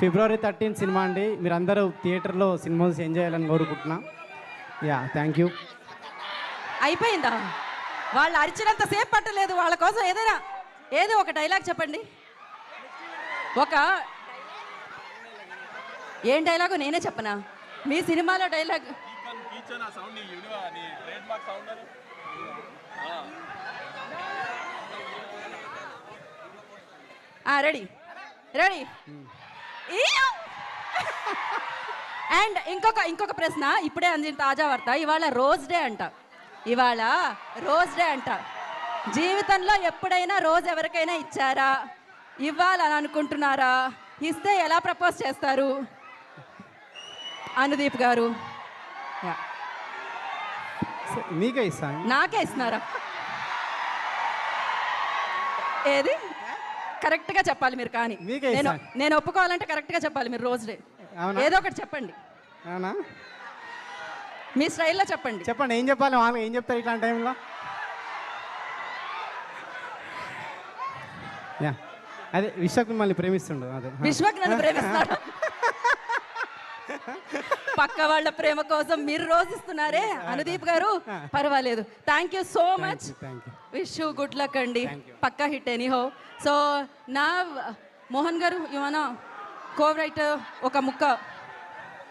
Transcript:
ఫిబ్రవరి 13 cinema అండి. మీరందరూ థియేటర్లో సినిమా ఎంజాయ్ చేయాలని కోరుకుంటున్నా. Yeah, thank you. అయిపోయిందా? వాళ్ళు అరిచినంత సేపు పట్టలేదు. వాళ్ళ కోసం ఏదో ఒక డైలాగ్ చెప్పండి. ఏం డైలాగు నేనే చెప్పనా? మీ సినిమాలో డైలాగ్ రెడీ రెడీ. అండ్ ఇంకొక ప్రశ్న, ఇప్పుడే అందిన తాజా వార్త. ఇవాళ రోజ్ డే అంట. జీవితంలో ఎప్పుడైనా రోజ్ ఎవరికైనా ఇచ్చారా? ఇవ్వాలని అనుకుంటున్నారా? ఇస్తే ఎలా ప్రపోజ్ చేస్తారు? అనుదీప్ గారు. మీకే ఇస్తాను. నాకే ఇస్తున్నారా? ఏది కరెక్ట్గా చెప్పాలి మీరు. కానీ నేను ఒప్పుకోవాలంటే కరెక్ట్గా చెప్పాలి మీరు. రోజ్ డే ఏదో ఒకటి చెప్పండి. అవునా? మీ స్టైల్లో చెప్పండి. ఏం చెప్పాలి? వాళ్ళు ఏం చెప్తారు ఇట్లాంటి టైంలో? యా, అదే విశ్వక్ మిమ్మల్ని ప్రేమిస్తుండు. అదే విశ్వక్ నన్ను ప్రేమిస్తాడు. పక్క వాళ్ళ ప్రేమ కోసం మీరు రోజిస్తున్నారే అనుదీప్ గారు. పర్వాలేదు. Thank you so much. Wish you good luck అండి. పక్కా హిట్ ఎనీహో. సో నా మోహన్ గారు, యు వానా కో రైటర్ ఒక ముక్క